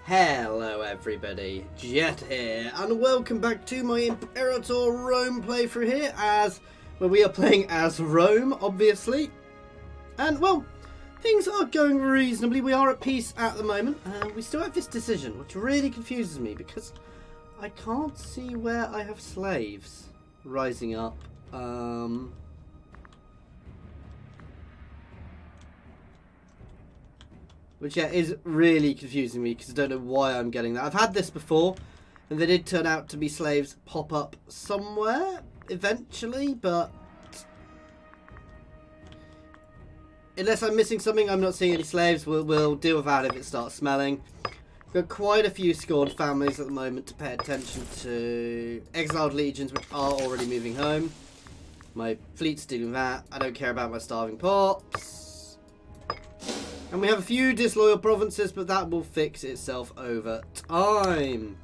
Hello everybody, Jet here, and welcome back to my Imperator Rome playthrough here, well, we are playing as Rome, obviously. And, well, things are going reasonably. We are at peace at the moment. We still have this decision, which really confuses me, because I can't see where I have slaves rising up. Which, yeah, is really confusing me because I don't know why I'm getting that. I've had this before, and they did turn out to be slaves pop up somewhere eventually, but unless I'm missing something, I'm not seeing any slaves. We'll deal with that if it starts smelling. We've got quite a few scorned families at the moment to pay attention to. Exiled legions, which are already moving home. My fleet's doing that. I don't care about my starving pops. And we have a few disloyal provinces, but that will fix itself over time.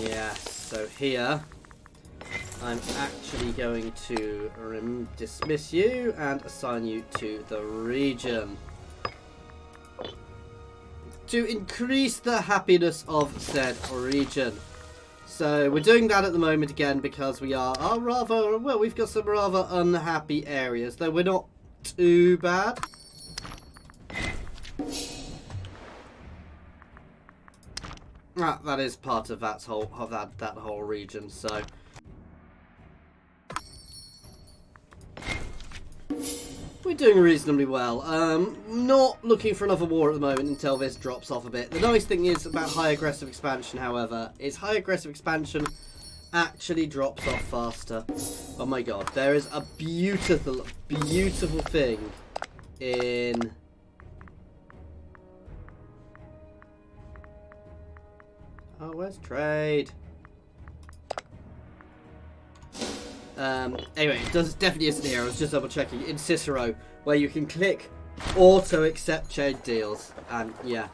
Yes, so here I'm actually going to dismiss you and assign you to the region to increase the happiness of said region. So we're doing that at the moment again because we are rather, well, we've got some rather unhappy areas, though we're not too bad. That is part of that whole region, so we're doing reasonably well. Not looking for another war at the moment until this drops off a bit. The nice thing is about high aggressive expansion, however, is high aggressive expansion actually drops off faster. Oh my god, there is a beautiful, beautiful thing in... Oh, where's trade? Anyway, it definitely isn't here. I was just double checking in Cicero, where you can click auto accept trade deals, and yeah,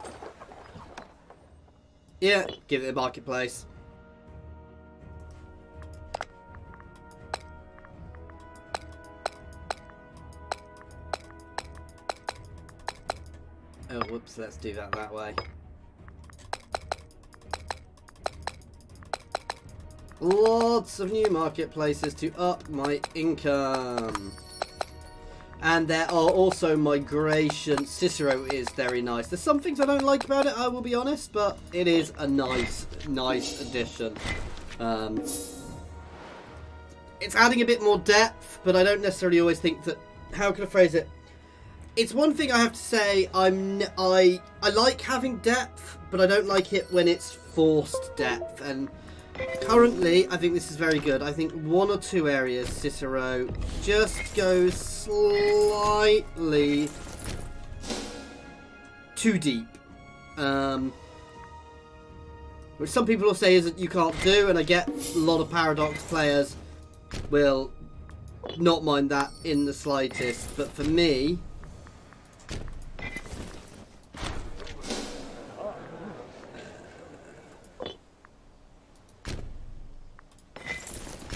give it a marketplace. Oh, whoops! Let's do that way. Lots of new marketplaces to up my income. And there are also migration. Cicero is very nice. There's some things I don't like about it, I will be honest, but it is a nice addition. It's adding a bit more depth, but I don't necessarily always think that... How can I phrase it? It's one thing I have to say, I like having depth, but I don't like it when it's forced depth, and currently, I think this is very good. I think one or two areas, Cicero just goes slightly too deep. Which some people will say is that you can't do, and I get a lot of Paradox players will not mind that in the slightest. But for me...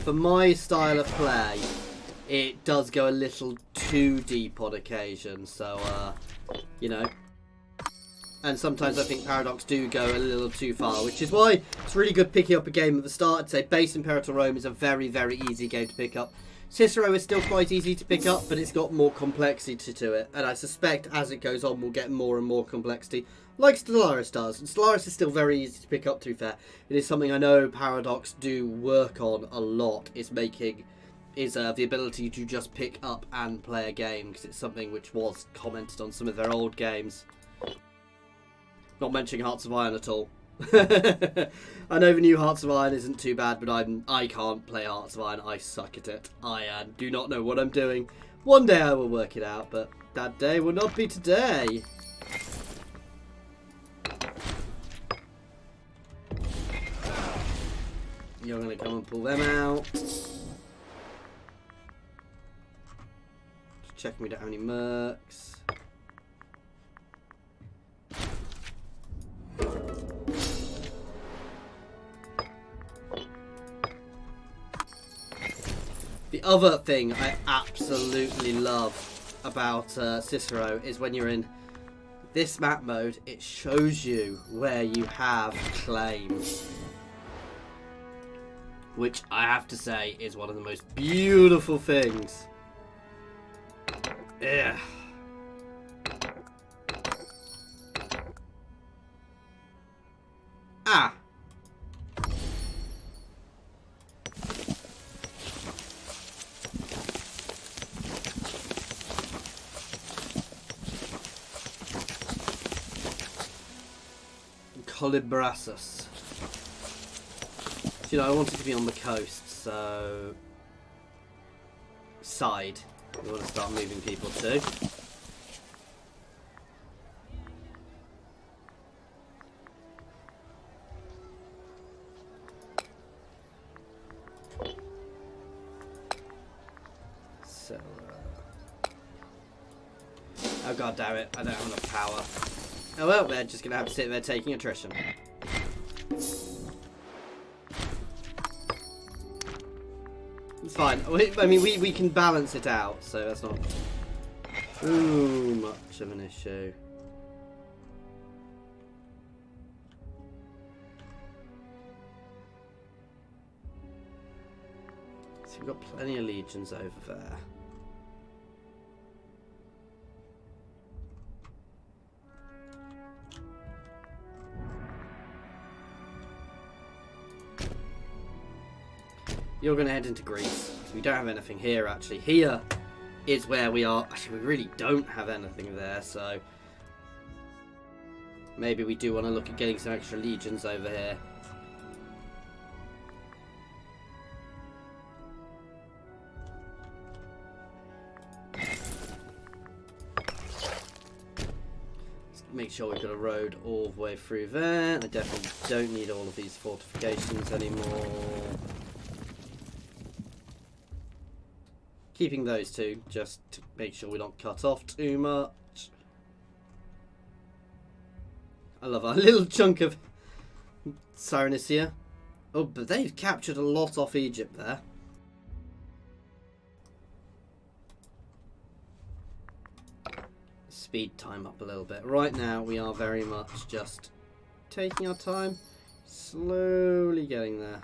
For my style of play, it does go a little too deep on occasion, so, you know. And sometimes I think Paradox do go a little too far, which is why it's really good picking up a game at the start. I'd say base Imperator Rome is a very, very easy game to pick up. Cicero is still quite easy to pick up, but it's got more complexity to it. And I suspect as it goes on, we'll get more and more complexity, like Stellaris does. And Stellaris is still very easy to pick up, to be fair. It is something I know Paradox do work on a lot, is the ability to just pick up and play a game, because it's something which was commented on some of their old games. Not mentioning Hearts of Iron at all. I know the new Hearts of Iron isn't too bad, but I can't play Hearts of Iron. I suck at it. I do not know what I'm doing. One day I will work it out, but that day will not be today. You're going to come and pull them out. Just checking we don't have any mercs. The other thing I absolutely love about Cicero is when you're in this map mode, it shows you where you have claims. Which I have to say is one of the most beautiful things. Yeah. Ah. Colibrasus. You know, I wanted to be on the coast, so side. We want to start moving people to. So, oh god damn it! I don't have enough power. Oh well, they're just gonna have to sit there taking attrition. It's fine. I mean, we can balance it out, so that's not too much of an issue. So we've got plenty of legions over there. You're going to head into Greece, because we don't have anything here, actually. Here is where we are. Actually, we really don't have anything there, so maybe we do want to look at getting some extra legions over here. Let's make sure we've got a road all the way through there. I definitely don't need all of these fortifications anymore. Keeping those two, just to make sure we don't cut off too much. I love our little chunk of Cyrenisia. Oh, but they've captured a lot off Egypt there. Speed time up a little bit. Right now, we are very much just taking our time, slowly getting there.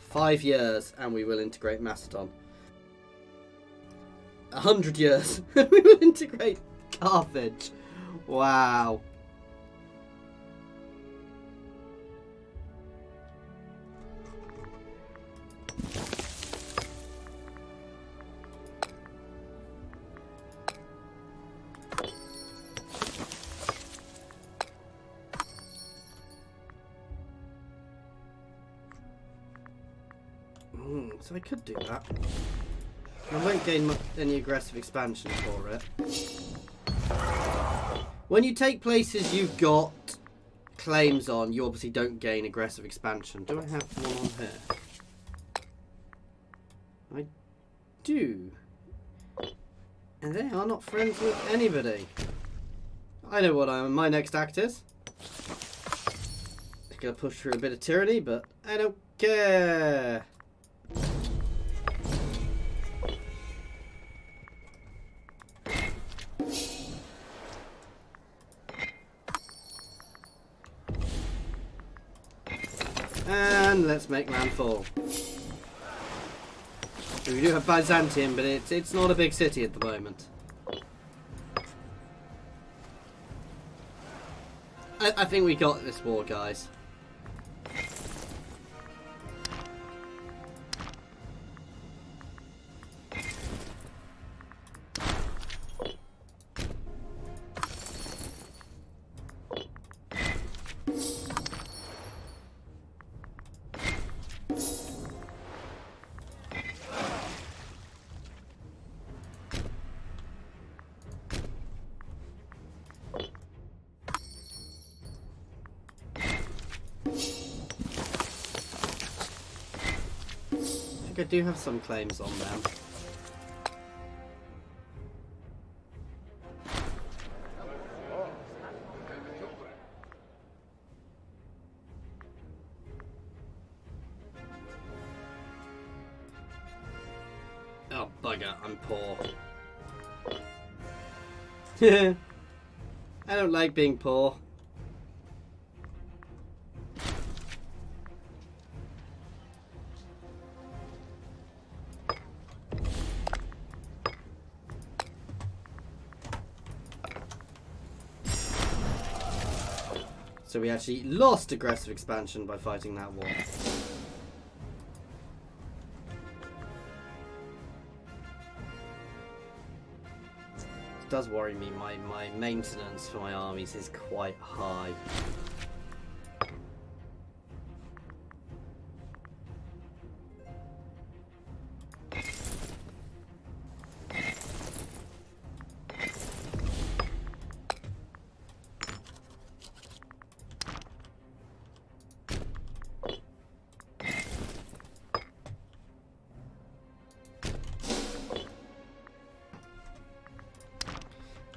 5 years and we will integrate Macedon. 100 years and we will integrate Carthage. Wow. So I could do that. I won't gain any aggressive expansion for it. When you take places you've got claims on, you obviously don't gain aggressive expansion. Do I have one on here? I do. And they are not friends with anybody. I know what my next act is. I'm gonna push through a bit of tyranny, but I don't care. And let's make landfall. We do have Byzantium, but it's not a big city at the moment. I think we got this war, guys. I do have some claims on them. Oh, bugger, I'm poor. I don't like being poor. So we actually lost aggressive expansion by fighting that war. It does worry me. My maintenance for my armies is quite high.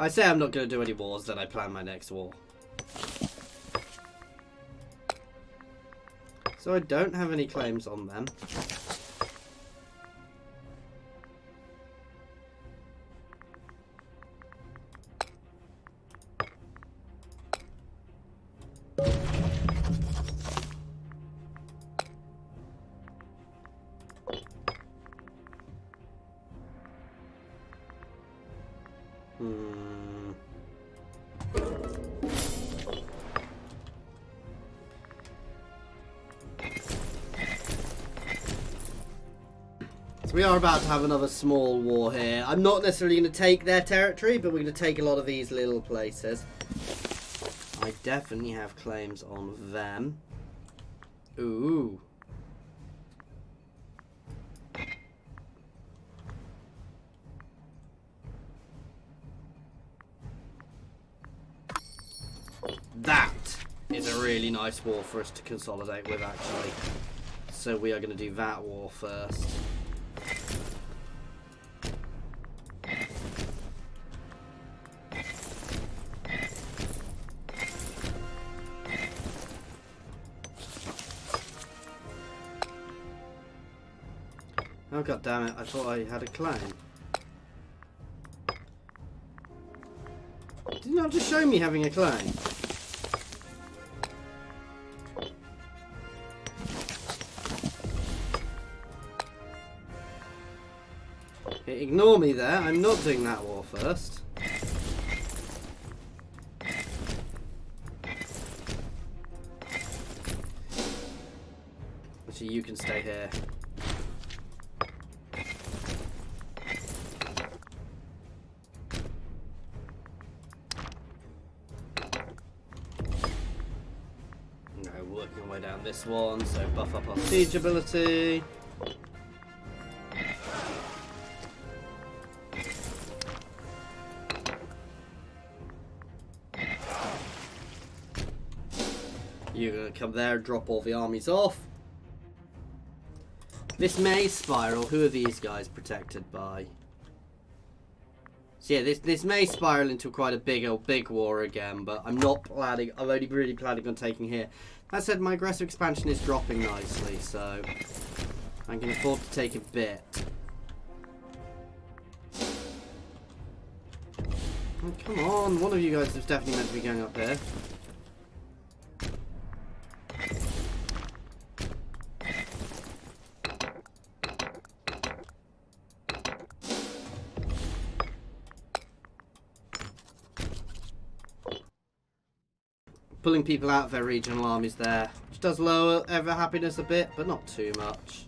I say I'm not going to do any wars, then I plan my next war. So I don't have any claims on them. So we are about to have another small war here. I'm not necessarily going to take their territory, but we're going to take a lot of these little places. I definitely have claims on them. Ooh. That is a really nice war for us to consolidate with, actually. So we are going to do that war first. Oh, god damn it, I thought I had a claim. Did you not just show me having a claim? Okay, ignore me there, I'm not doing that war first. Actually, you can stay here. Working our way down this one, so buff up our siege ability. You're going to come there and drop all the armies off. This may spiral. Who are these guys protected by? So yeah, this may spiral into quite a big war again, but I'm not planning. I'm only really planning on taking here. That said, my aggressive expansion is dropping nicely, so I can afford to take a bit. Oh, come on, one of you guys is definitely meant to be going up here. Pulling people out of their regional armies there, which does lower their happiness a bit, but not too much.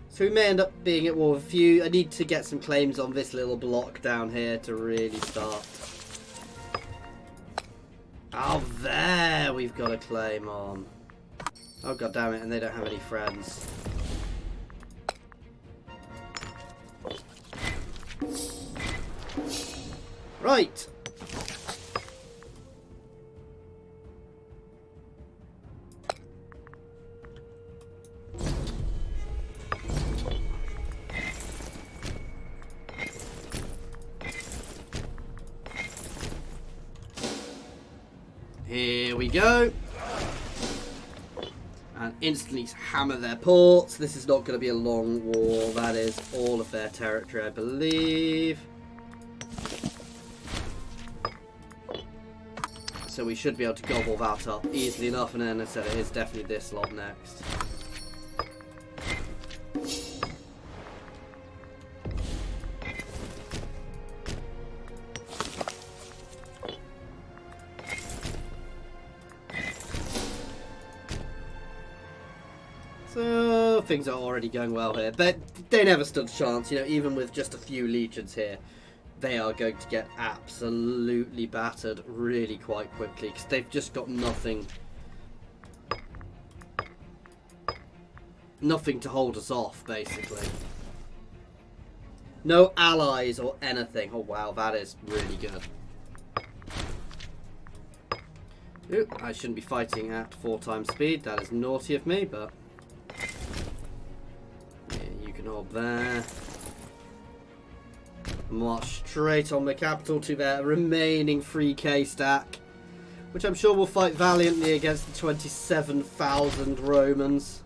So we may end up being at war with a few. I need to get some claims on this little block down here to really start. Oh, there we've got a claim on. Oh, god damn it, and they don't have any friends. Right. Here we go. And instantly hammer their ports. This is not going to be a long war. That is all of their territory, I believe. So we should be able to gobble that up easily enough. And then I said it is definitely this lot next. So things are already going well here, but they never stood a chance. You know, even with just a few legions here, they are going to get absolutely battered really quite quickly because they've just got nothing to hold us off, basically. No allies or anything. Oh wow, that is really good. Ooh, I shouldn't be fighting at 4 times speed. That is naughty of me, but yeah, you can hold there. March straight on the capital to their remaining 3k stack, which I'm sure will fight valiantly against the 27,000 Romans.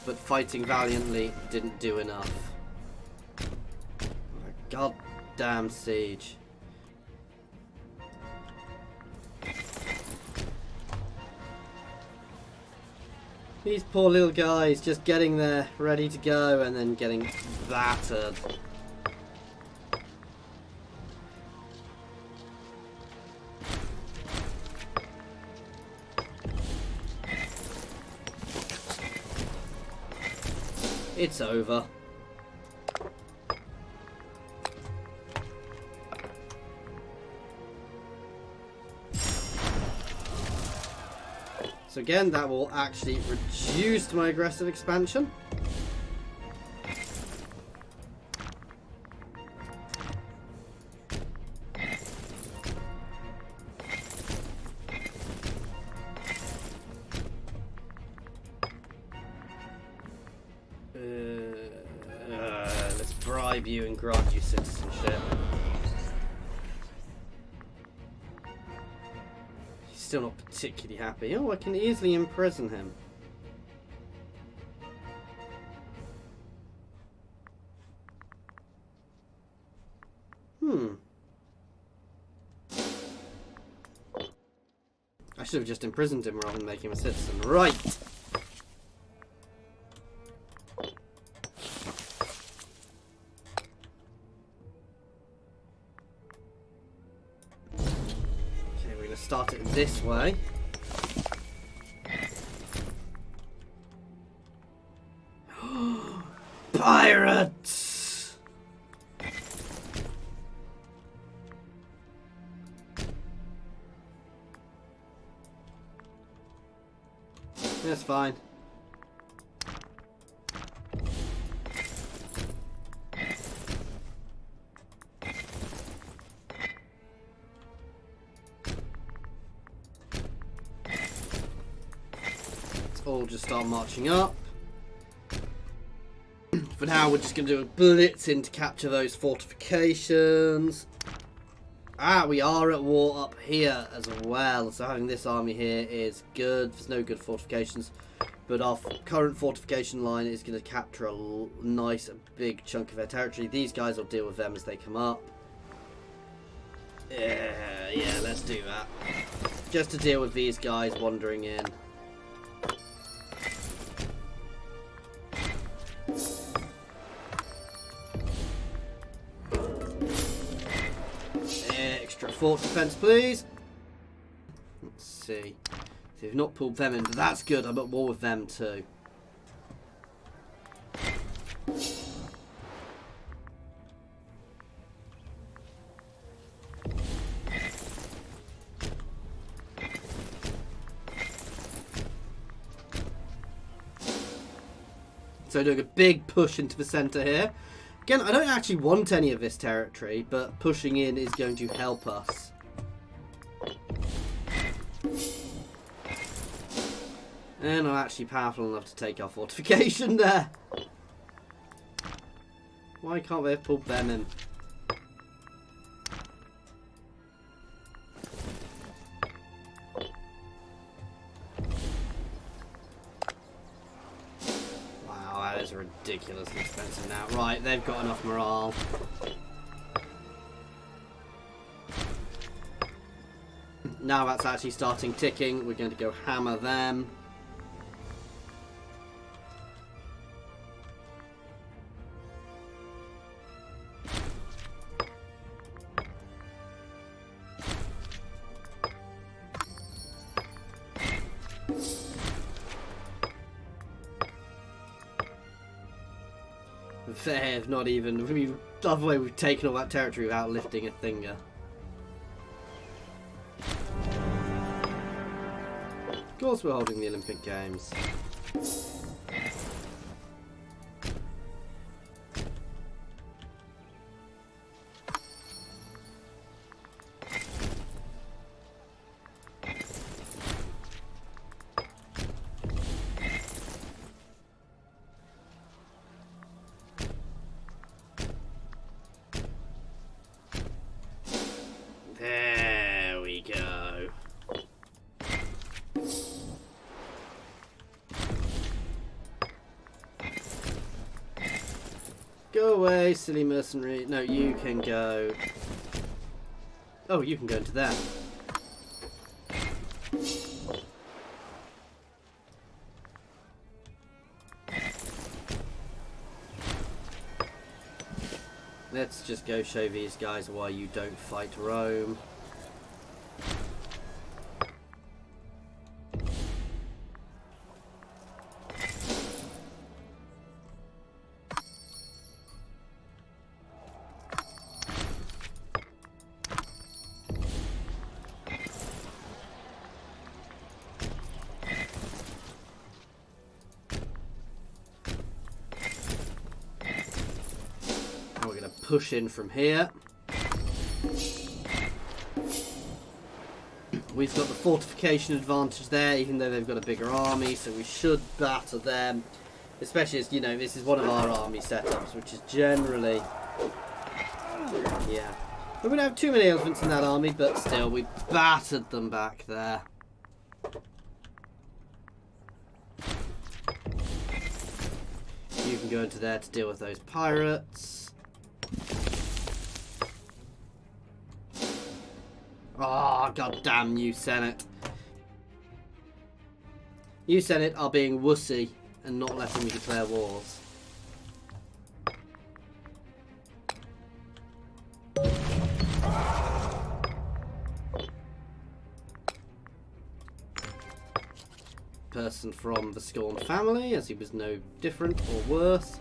But fighting valiantly didn't do enough. What a goddamn siege. These poor little guys just getting there, ready to go, and then getting battered. It's over. So again, that will actually reduce my aggressive expansion. Let's bribe you and grant you citizenship. Still not particularly happy. Oh, I can easily imprison him. I should have just imprisoned him rather than making him a citizen. Right. Start it this way. Pirates! That's fine. All just start marching up. For now, we're just going to do a blitz in to capture those fortifications. Ah, we are at war up here as well. So having this army here is good. There's no good fortifications. But our current fortification line is going to capture a nice big chunk of their territory. These guys will deal with them as they come up. Yeah, let's do that. Just to deal with these guys wandering in. Extra fort defense, please. Let's see. So we've not pulled them in, but that's good. I'm at war with them too. So doing a big push into the centre here. Again, I don't actually want any of this territory, but pushing in is going to help us. And I'm actually powerful enough to take our fortification there. Why can't they have pulled them in? Wow, that is ridiculously expensive now. Right, they've got enough morale. Now that's actually starting ticking. We're going to go hammer them. They have not even... I mean, the other way we've taken all that territory without lifting a finger. Of course we're holding the Olympic Games. There we go. Go away, silly mercenary. No, you can go. Oh, you can go into that. Let's just go show these guys why you don't fight Rome. Push in from here. We've got the fortification advantage there, even though they've got a bigger army, so we should batter them. Especially as, you know, this is one of our army setups, which is generally... Yeah. We wouldn't have too many elephants in that army, but still, we battered them back there. You can go into there to deal with those pirates. Oh, god damn you, Senate. You, Senate, are being wussy and not letting me declare wars. Person from the Scorned family, as he was no different or worse.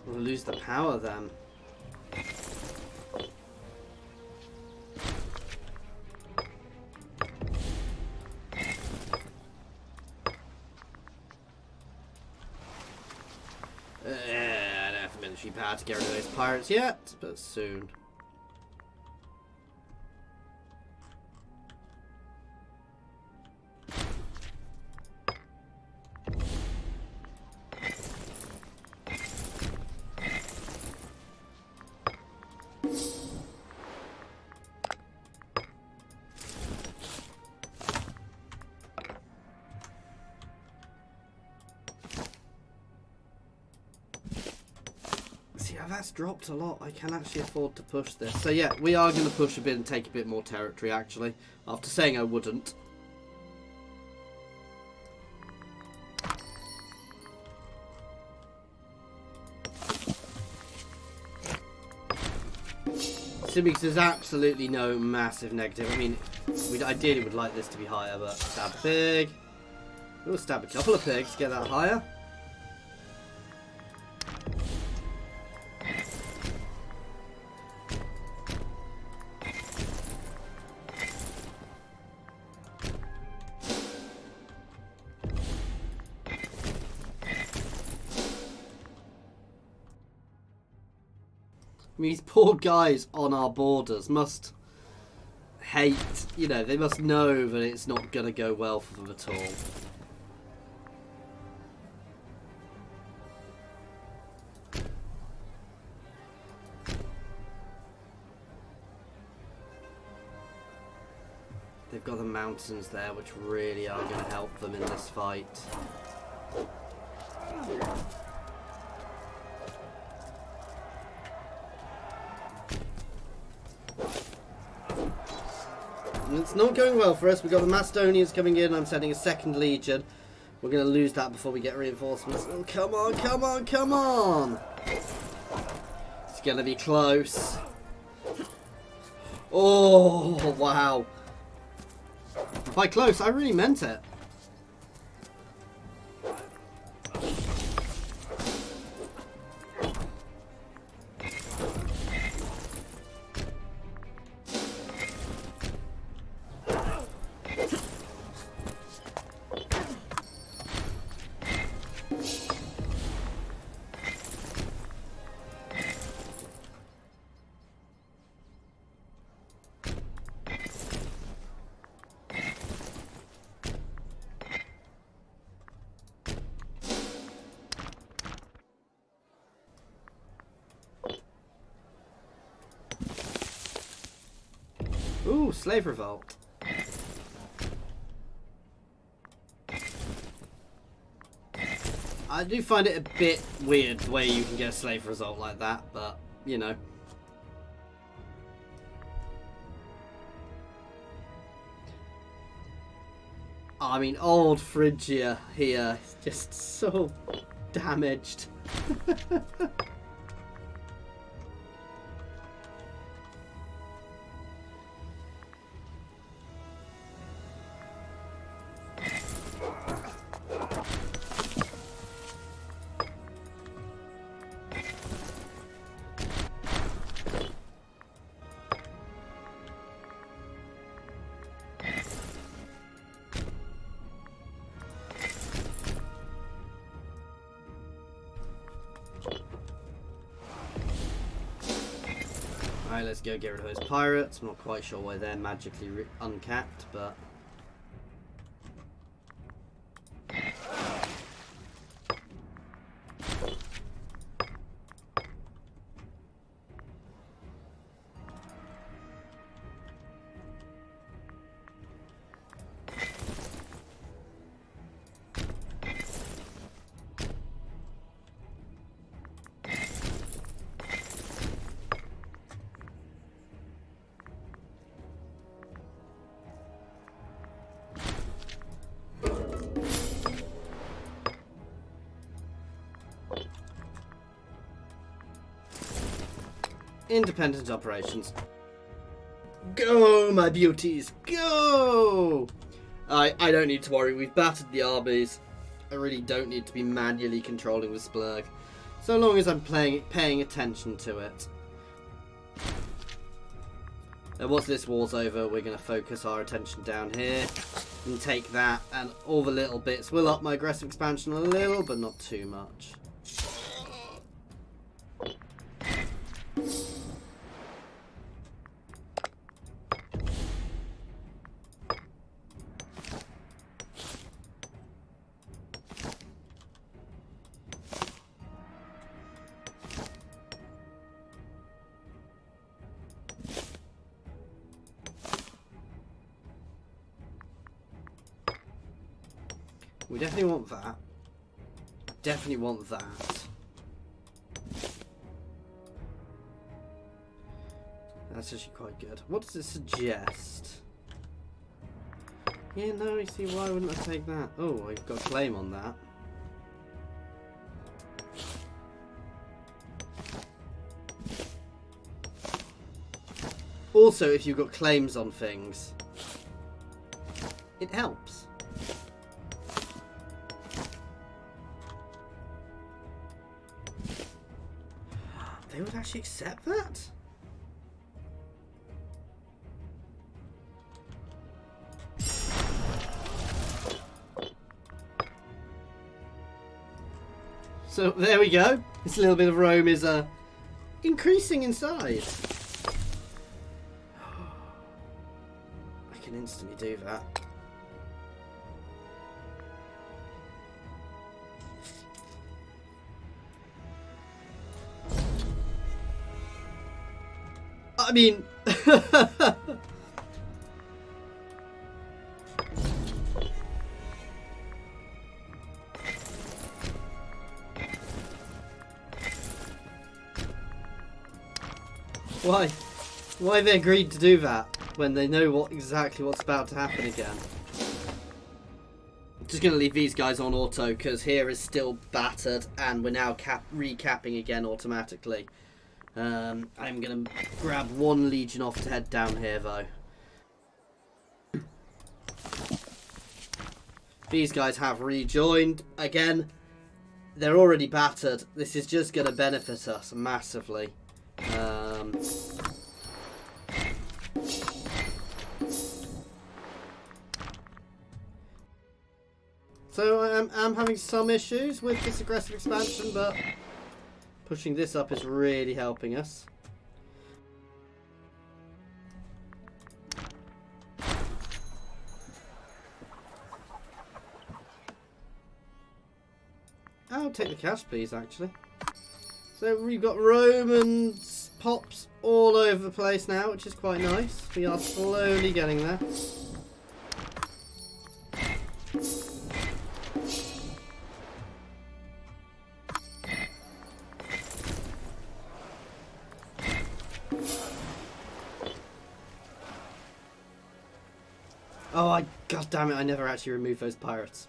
We'll lose the power then. I don't have the military power to get rid of those pirates yet, but soon. That's dropped a lot. I can actually afford to push this. So yeah, we are going to push a bit and take a bit more territory actually, after saying I wouldn't. Simply because there's absolutely no massive negative. I mean, we ideally would like this to be higher, but stab a pig. We'll stab a couple of pigs to get that higher. I mean, these poor guys on our borders must hate, you know, they must know that it's not going to go well for them at all. They've got the mountains there, which really are going to help them in this fight. And it's not going well for us. We've got the Macedonians coming in. I'm sending a second legion. We're going to lose that before we get reinforcements. Oh, come on, come on, come on! It's going to be close. Oh, wow. By close, I really meant it. Ooh, slave revolt. I do find it a bit weird the way you can get a slave result like that, but, you know. I mean, old Phrygia here is just so damaged. Alright, let's go get rid of those pirates. I'm not quite sure why they're magically uncapped, but... Independent operations. Go, my beauties, go! I don't need to worry. We've battered the armies. I really don't need to be manually controlling the splurg, so long as I'm paying attention to it. And once this war's over, we're going to focus our attention down here and take that, and all the little bits will up my aggressive expansion a little, but not too much. We definitely want that. Definitely want that. That's actually quite good. What does it suggest? Yeah, no, you see, why wouldn't I take that? Oh, I've got a claim on that. Also, if you've got claims on things, it helps. They would actually accept that? So there we go. This little bit of Rome is increasing in size. I can instantly do that. I mean... Why? Why have they agreed to do that when they know exactly what's about to happen again? I'm just going to leave these guys on auto because here is still battered and we're now recapping again automatically. I'm going to grab one legion off to head down here though. These guys have rejoined. Again, they're already battered. This is just going to benefit us massively. So I'm having some issues with this aggressive expansion, but pushing this up is really helping us. I'll take the cash, please, actually. So we've got Roman pops all over the place now, which is quite nice. We are slowly getting there. Oh, God damn it, I never actually removed those pirates.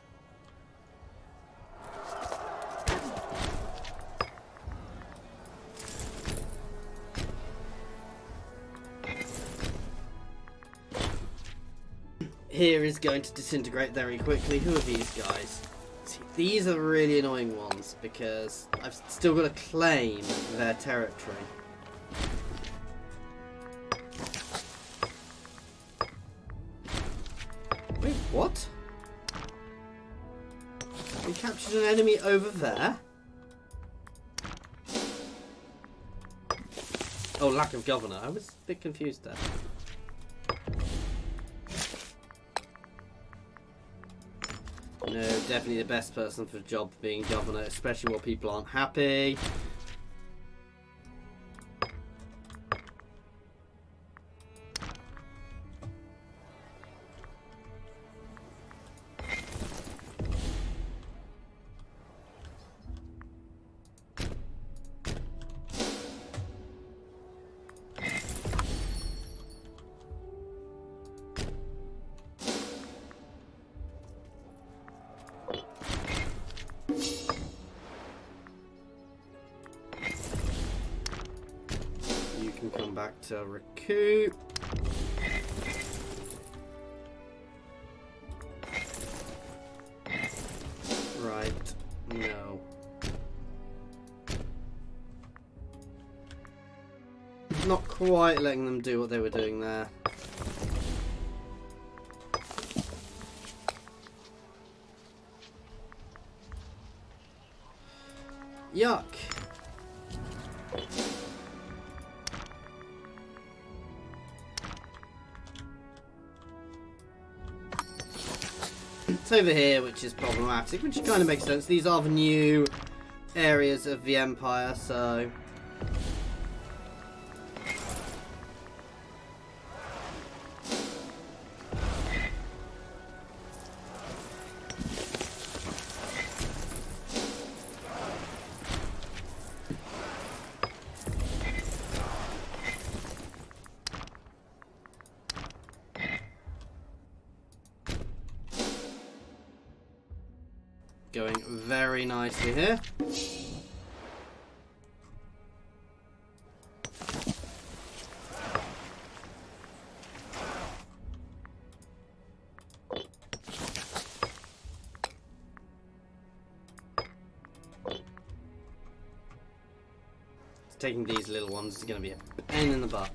Here is going to disintegrate very quickly. Who are these guys? See, these are really annoying ones because I've still got to claim their territory. Wait, what? We captured an enemy over there? Oh, lack of governor. I was a bit confused there. No, definitely the best person for the job being governor, especially while people aren't happy. Can come back to recoup. Right, no. Not quite letting them do what they were doing there. Yuck. It's over here, which is problematic, which kind of makes sense. These are the new areas of the Empire, so... Going very nicely here. taking these little ones is going to be a pain in the butt.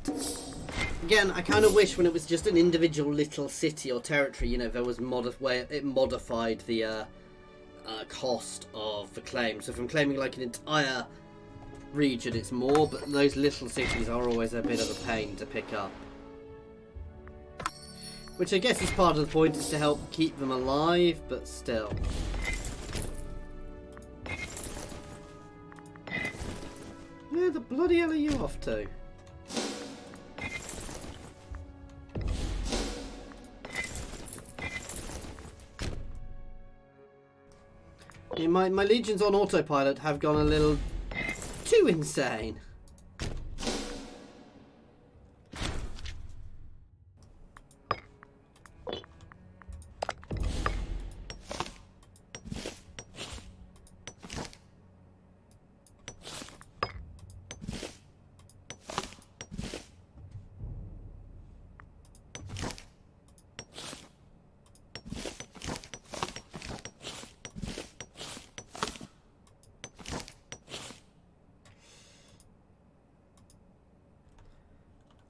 Again, I kind of wish when it was just an individual little city or territory, you know, there was where it modified the cost of the claim. So if I'm claiming like an entire region, it's more, but those little cities are always a bit of a pain to pick up. Which I guess is part of the point, is to help keep them alive, but still. Where the bloody hell are you off to? Yeah, my legions on autopilot have gone a little too insane.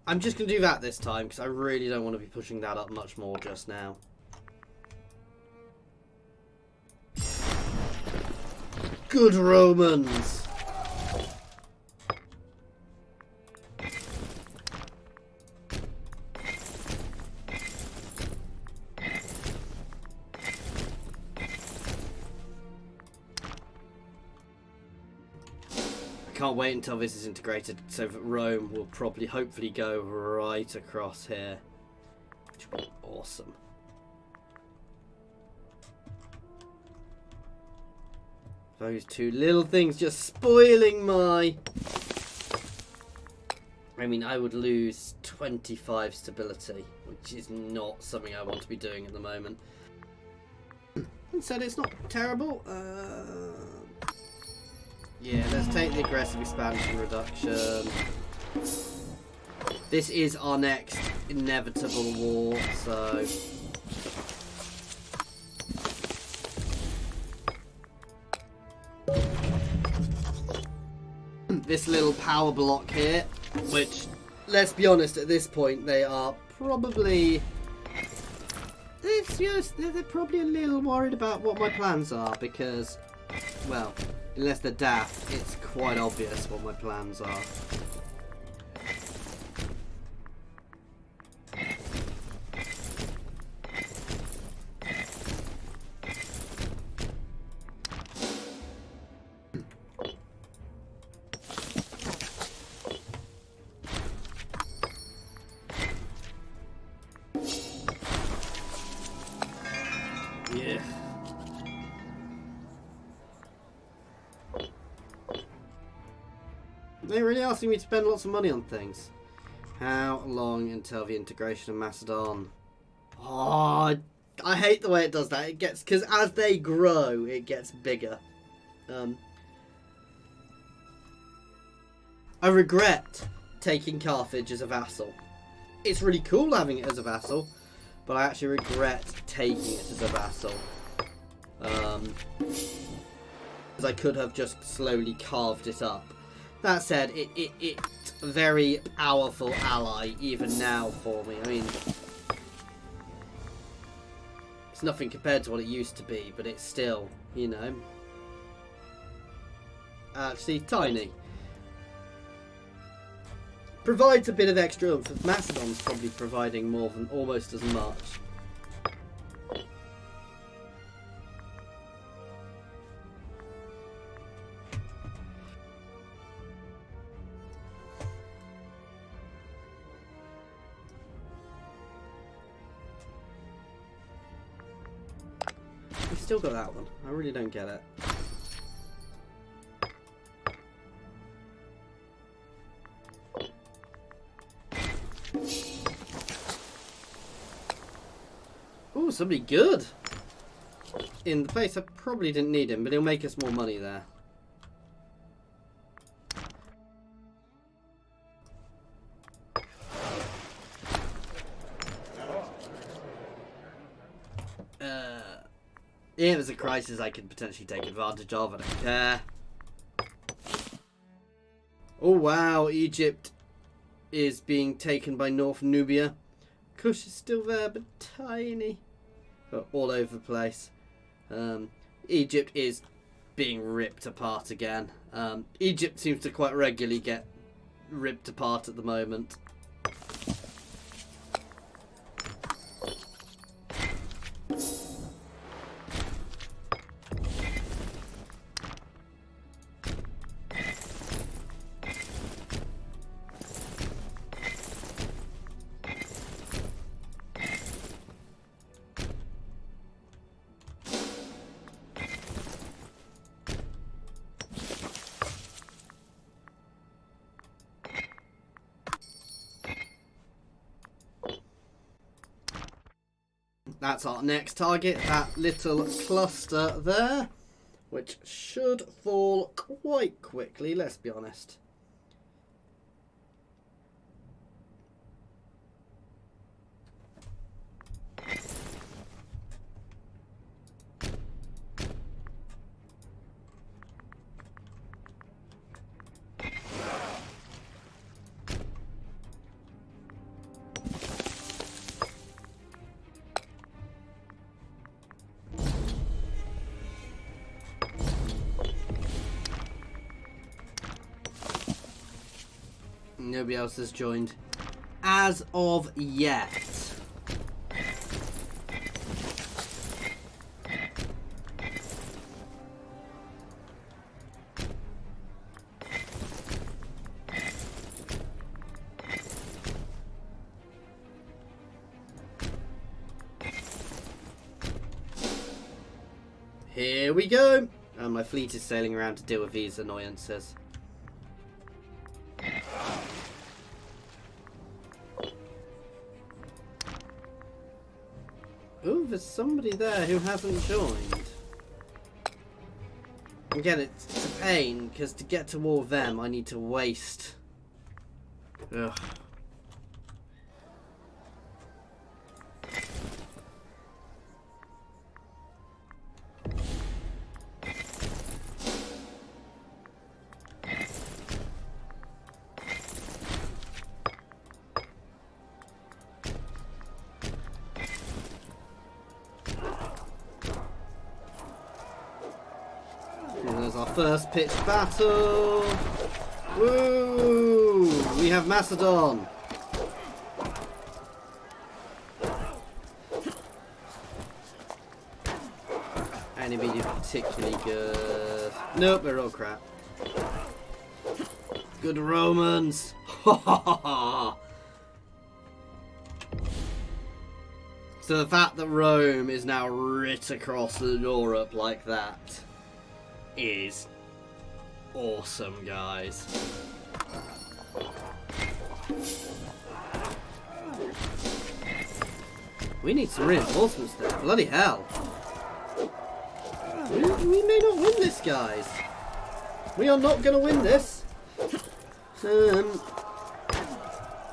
I'm just going to do that this time, because I really don't want to be pushing that up much more just now. Good Romans! Can't wait until this is integrated, so that Rome will probably, hopefully, go right across here, which would be awesome. Those two little things just spoiling my... I mean, I would lose 25 stability, which is not something I want to be doing at the moment. And said it's not terrible. Yeah, let's take the aggressive expansion reduction. This is our next inevitable war, so... This little power block here, which, let's be honest, at this point, they are probably... They're probably a little worried about what my plans are, because, well... Unless they're daft, it's quite obvious what my plans are. Yeah. They're really asking me to spend lots of money on things. How long until the integration of Macedon? Oh, I hate the way it does that. It gets, because as they grow, it gets bigger. I regret taking Carthage as a vassal. It's really cool having it as a vassal, but I actually regret taking it as a vassal. Because I could have just slowly carved it up. That said, it's a very powerful ally even now for me. I mean, it's nothing compared to what it used to be, but it's still, you know, actually tiny. Provides a bit of extra oomph. Macedon's probably providing more than almost as much. We've still got that one. I really don't get it. Oh, somebody good! In the place I probably didn't need him, but he'll make us more money there. If there's a crisis I could potentially take advantage of, I don't care. Oh wow, Egypt is being taken by North Nubia. Kush is still there, but tiny. But all over the place. Egypt is being ripped apart again. Egypt seems to quite regularly get ripped apart at the moment. That's our next target, that little cluster there, which should fall quite quickly, let's be honest. Nobody else has joined as of yet. Here we go. And my fleet is sailing around to deal with these annoyances. Ooh, there's somebody there who hasn't joined. Again, it's a pain, because to get to war with them, I need to waste. Ugh. There's our first pitched battle. Woo! We have Macedon. Anybody particularly good? Nope, they're all crap. Good Romans. Ha ha ha ha. So the fact that Rome is now writ across Europe like that is awesome, guys. We need some reinforcements there. Bloody hell. We may not win this, guys. We are not going to win this.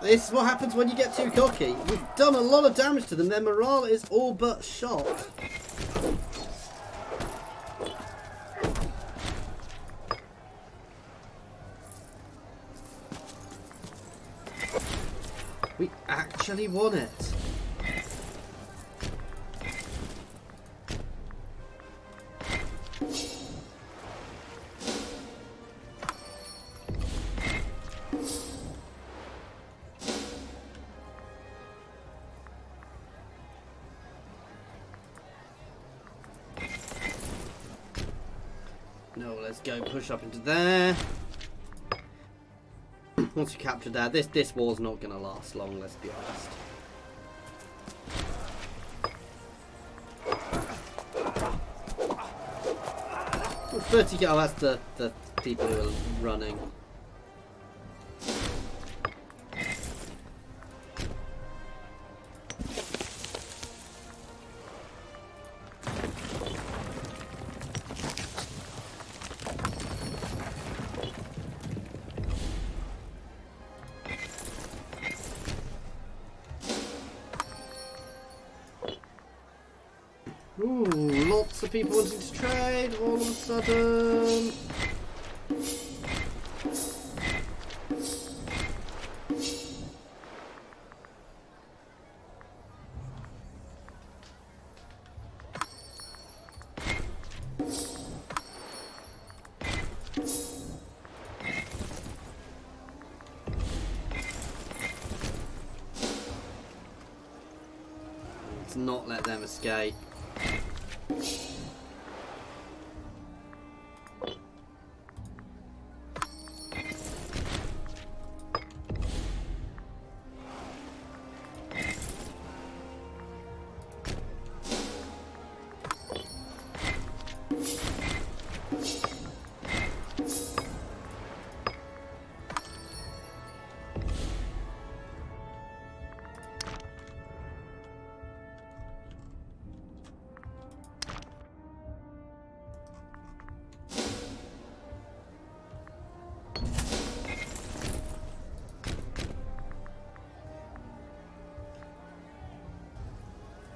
This is what happens when you get too cocky. We've done a lot of damage to them. Their morale is all but shot. We actually won it. No, let's go push up into there. Once we capture that, this war's not going to last long, let's be honest. Oh, 30, oh, that's the people who are running. Ooh, lots of people wanting to trade all of a sudden. Let's not let them escape.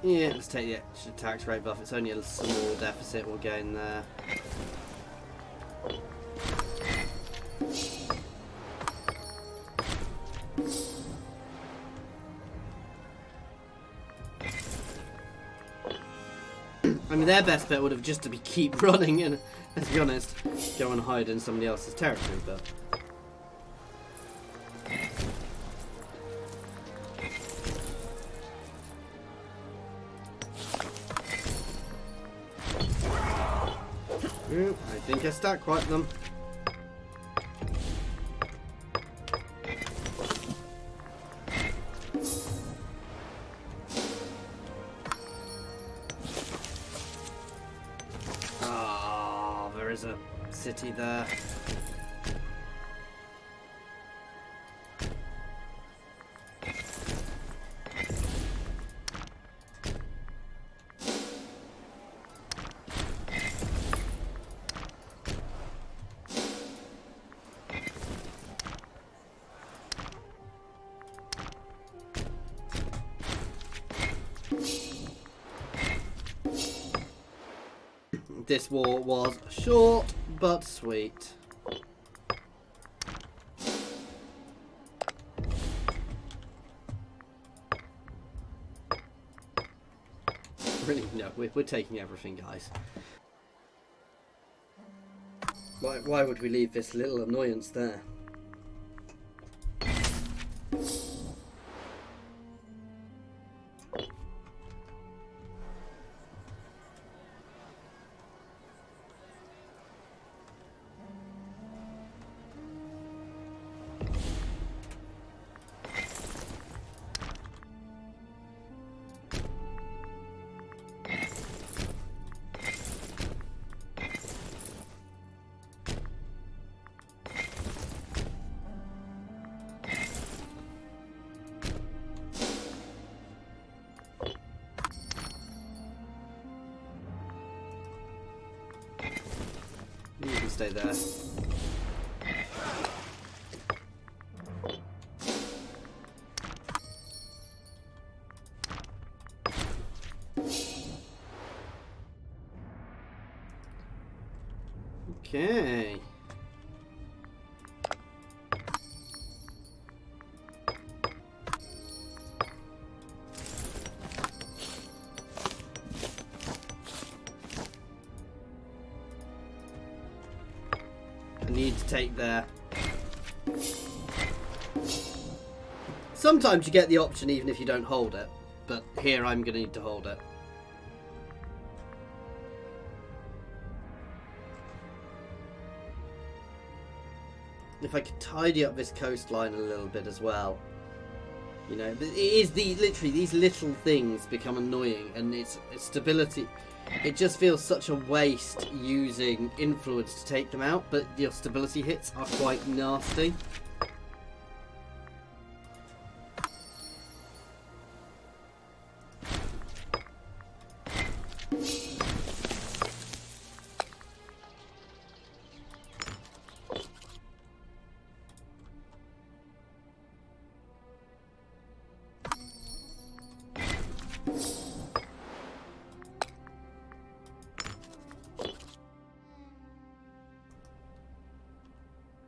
Yeah, let's take the extra tax rate buff. It's only a small deficit we'll gain there. I mean, their best bet would have just to be keep running and, let's be honest, go and hide in somebody else's territory, but... I think I stack wiped them. Ah, there is a city there. This war was short but sweet. Really, no, we're taking everything, guys. Why would we leave this little annoyance there? You can stay there. Okay. Need to take there. Sometimes you get the option even if you don't hold it, but here I'm going to need to hold it. If I could tidy up this coastline a little bit as well. You know, but it is literally these little things become annoying, and it's stability. It just feels such a waste using influence to take them out, but your stability hits are quite nasty.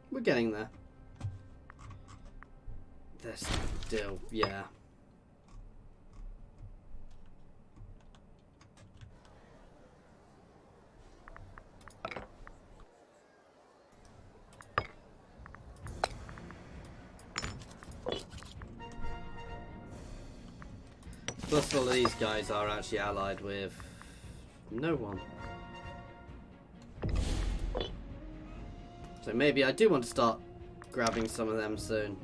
We're getting there. There's still, yeah. Plus all of these guys are actually allied with no one. So maybe I do want to start grabbing some of them soon.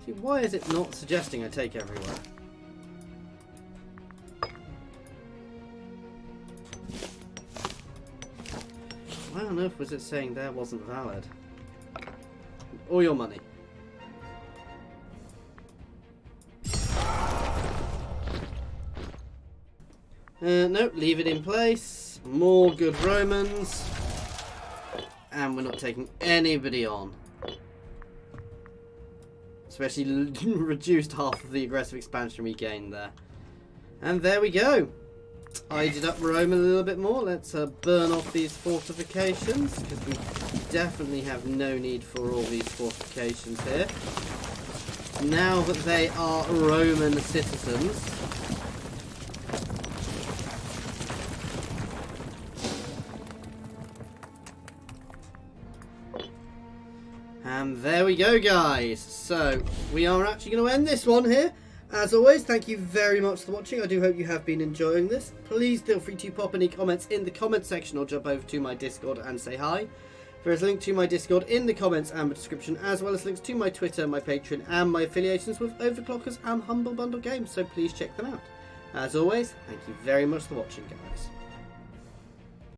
See, why is it not suggesting I take everywhere? Why on earth was it saying there wasn't valid? All your money. Nope, leave it in place. More good Romans. And we're not taking anybody on. Especially reduced half of the aggressive expansion we gained there. And there we go. Tidied up Rome a little bit more. Let's burn off these fortifications, because we definitely have no need for all these fortifications here. Now that they are Roman citizens. And there we go, guys. So, we are actually going to end this one here. As always, thank you very much for watching. I do hope you have been enjoying this. Please feel free to pop any comments in the comment section or jump over to my Discord and say hi. There is a link to my Discord in the comments and the description, as well as links to my Twitter, my Patreon, and my affiliations with Overclockers and Humble Bundle Games, so please check them out. As always, thank you very much for watching, guys.